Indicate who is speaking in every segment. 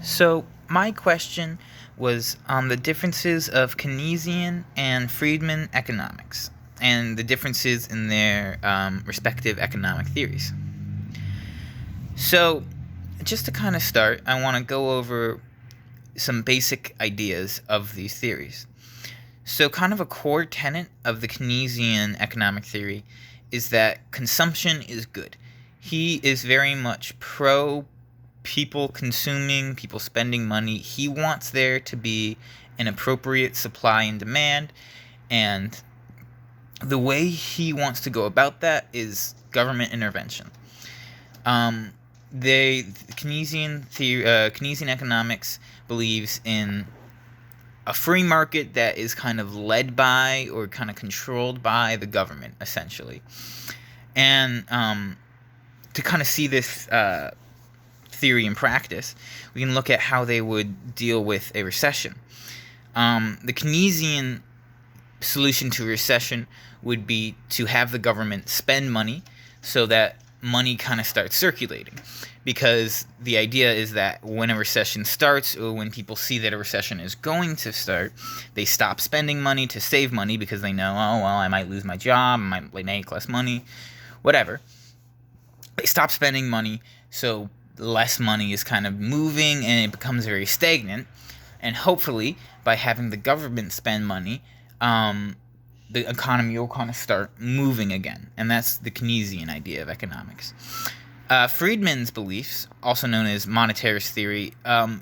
Speaker 1: So, my question was on the differences of Keynesian and Friedman economics and the differences in their respective economic theories. So, just to kind of start, I want to go over some basic ideas of these theories. So, kind of a core tenet of the Keynesian economic theory is that consumption is good. He is very much pro people consuming, people spending money. He wants there to be an appropriate supply and demand, and the way he wants to go about that is government intervention. Keynesian economics believes in a free market that is kind of led by or kind of controlled by the government, essentially. And to kind of see this theory in practice, we can look at how they would deal with a recession. The Keynesian solution to a recession would be to have the government spend money so that money kind of starts circulating, because the idea is that when a recession starts, or when people see that a recession is going to start, they stop spending money to save money because they know, oh, well, I might lose my job, I might make less money, whatever. They stop spending money, so less money is kind of moving and it becomes very stagnant. And hopefully, by having the government spend money, the economy will kind of start moving again. And that's the Keynesian idea of economics. Friedman's beliefs, also known as monetarist theory,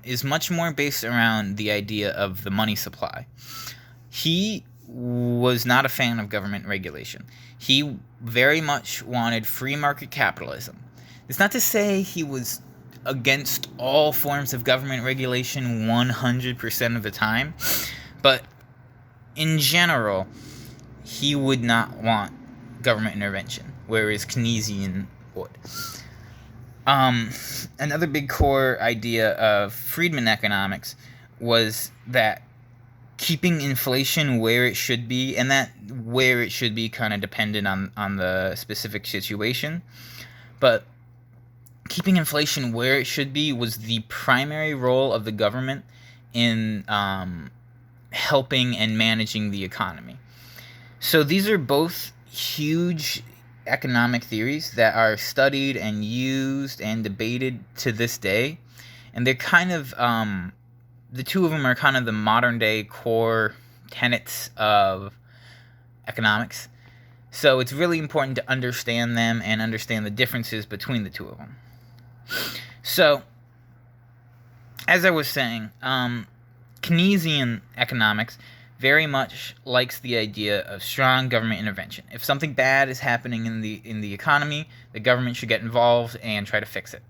Speaker 1: is much more based around the idea of the money supply. He was not a fan of government regulation. He very much wanted free market capitalism. It's not to say he was against all forms of government regulation 100% of the time, but in general, he would not want government intervention, whereas Keynesian would. Another big core idea of Friedman economics was that keeping inflation where it should be, and that where it should be kind of dependent on the specific situation, but keeping inflation where it should be was the primary role of the government in helping and managing the economy. So these are both huge economic theories that are studied and used and debated to this day, and they're kind of the two of them are kind of the modern day core tenets of economics. So it's really important to understand them and understand the differences between the two of them. So, as I was saying, Keynesian economics very much likes the idea of strong government intervention. If something bad is happening in the economy, the government should get involved and try to fix it.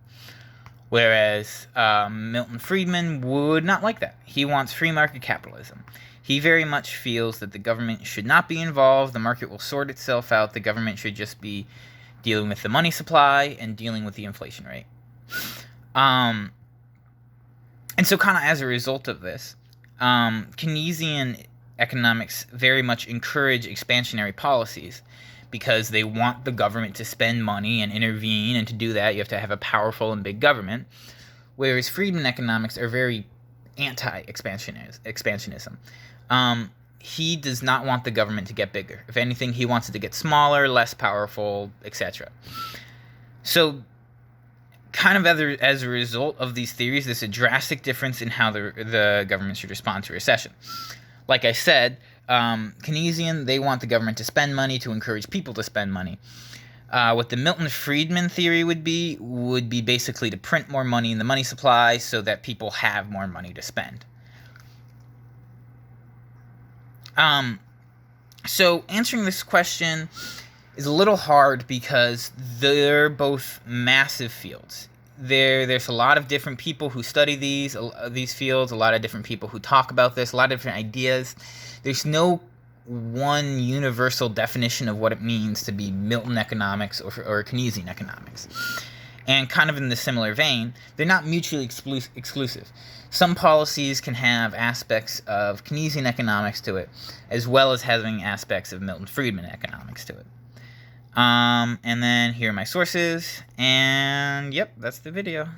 Speaker 1: Whereas Milton Friedman would not like that. He wants free market capitalism. He very much feels that the government should not be involved. The market will sort itself out. The government should just be dealing with the money supply and dealing with the inflation rate. And so kind of as a result of this, Keynesian economics very much encourage expansionary policies because they want the government to spend money and intervene, and to do that you have to have a powerful and big government, whereas Friedman economics are very anti-expansionism. He does not want the government to get bigger. If anything, he wants it to get smaller, less powerful, etc. So kind of as a result of these theories, there's a drastic difference in how the government should respond to recession. Like I said, Keynesian, they want the government to spend money to encourage people to spend money. What the Milton Friedman theory would be basically to print more money in the money supply so that people have more money to spend. So answering this question is a little hard because they're both massive fields. There's a lot of different people who study these fields, a lot of different people who talk about this, a lot of different ideas. There's no one universal definition of what it means to be Milton economics or Keynesian economics. And kind of in the similar vein, they're not mutually exclusive. Some policies can have aspects of Keynesian economics to it, as well as having aspects of Milton Friedman economics to it. And then here are my sources, and yep, that's the video.